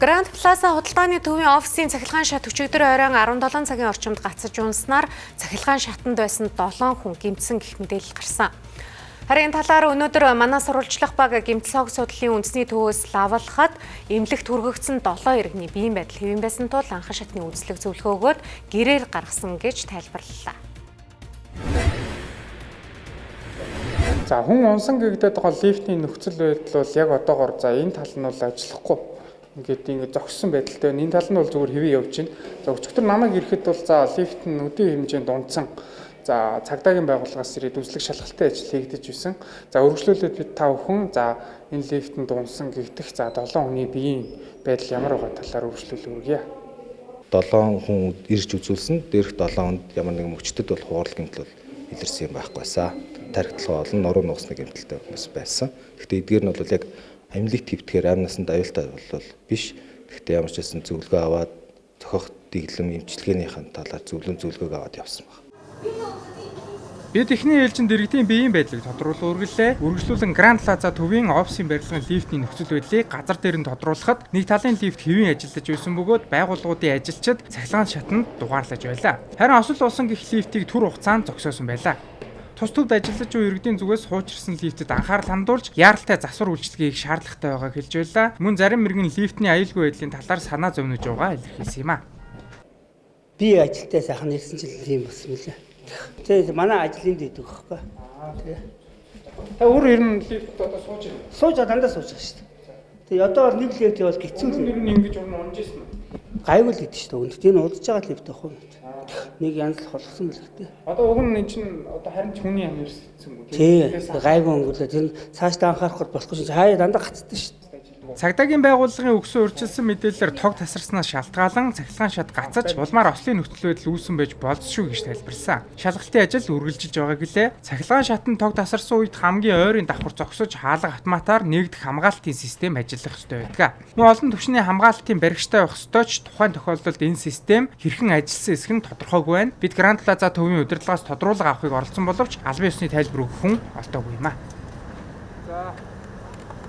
Grand Plaza худалдааны төвийн офисын цахилгаан шат өчигдөр оройн 17 цагийн орчимд гацаж унснаар цахилгаан шатанд байсан 7 хүн гэмтсэн гэх мэдээлэл гарсан. Харин талаар өнөөдөр манай сурвалжлах баг гэмтэл судлалын үндэсний төвөөс лавлахад эмнэлэгт хүргэгдсэн 7 иргэний биеийн байдал хэвэн байсан тул анхан шатны үзлэг зөвлөгөө өгөөд гэрээр гаргасан гэж тайлбарллаа. За хүн унсан гэгдээд байгаа лифтийн нөхцөл байдал бол яг одоогоор за энэ тал нь бол ажиллахгүй. Ингээд зогссон байдалтай. Энэ тал нь бол зүгээр хэвээ явж байна. За өчигдөр намайг ирэхэд бол за лифт нь өдөө хэмжээнд унтсан. За цагдаагийн байгууллагаас ирээд үзлэг шалгалтын ажил хийгдэж байсан. За өргөжлүүлээд бид 5 хүн за энэ лифтэнд унсан гэгдэх за 7 хүний биеийн байдал ямар байгаа талаар өргөжлөл өргөе. 7 хүн ирж үзүүлсэн. Дээрх 7 хүнд ямар нэгэн мөчтөд бол хуурал гэмтэл бол илэрсэн юм байхгүйсаа. Тархитлага болон нуруу нуусны гэмтэлтэй хүмүүс байсан. Гэхдээ эдгээр нь бол яг амьлыг твтгэхээр амь насанд аюултай бол биш. Гэхдээ ямар ч байсан зөвлөгөө аваад зохих дэглэм эмчилгээнийхэн талаар зөвлөгөөг аваад явсан байна. Бид эхний ээлжинд иргэдийн биеийн байдлыг тодруулан үргэлжлээ. Үргэлжлүүлэн Grand Plaza төвийн офисын барилгын лифтийн нөхцөл байдлыг газар дээр нь тодруулахад нэг талын лифт хэвэн ажиллаж байсан бөгөөд байгууллагуудын ажилчид цахилгаан шатанд дугаарлаж байлаа. Харин осол усан гэх лифтийг түр хугацаанд зогсоосон байлаа. Тус төвд ажиллаж буй иргэдийн зүгээс хуучирсан лифтэд анхаарал хандуулж яаралтай засвар үйлчилгээг шаардлагатай байгааг хэлж байлаа. Мөн зарим мэрэгэн лифтний аюулгүй байдлын талаар санаа зовниж байгаа илэрхийлсэн юм а. Би ажилтаа сайхан ирсэн чинь тийм болсон мөлий. Тэгээ манай ажлын дэдэг байхгүй. Та өөр ер нь лифт одоо сууж байна. Сууж дандаа сууж байгаа шүү дээ. Тэгээ одоо нэг лифт бол хэцүү л. Ер нь ингэж унж ирсэн үү? Гайвал идэв шүү дээ. Энд удаж байгаа лифт ахгүй. Нэг янз л холсон мэл гэдэг. Одоо уг нь эн чинь одоо харин хүний ам ирсэн үү? Тий. Гайгүй өнгөлөө. Тэр цаашдаа анхаарах болохгүй чинь хаяа дандаа гацдаг шүү дээ. Цагдаагийн байгууллагын өгсөн урьдчилсан мэдээлэлээр тог тасарснаас шалтгаалan цахилгаан шат гацаж улмаар ослын нөхцөл байдал үүссэн байж болзошгүй гэж тайлбарласан. Шалгалтын ажил үргэлжилж байгааг лээ. Цахилгаан шатанд тог тасарсан үед хамгийн ойрын давхар зогсож хаалга автоматар нэгдэх хамгаалтын систем ажиллах ёстой байдаг. Мөн олон түвшний хамгаалтын баригчтай байх ёстой ч тухайн тохиолдолд энэ систем хэрхэн ажилласан эсэх нь тодорхойгүй байна. Бид Grand Plaza төвийн удирдлагаас тодруулга авахыг оролдсон боловч албан ёсны тайлбар өгөх хүн олдоогүй юм а. За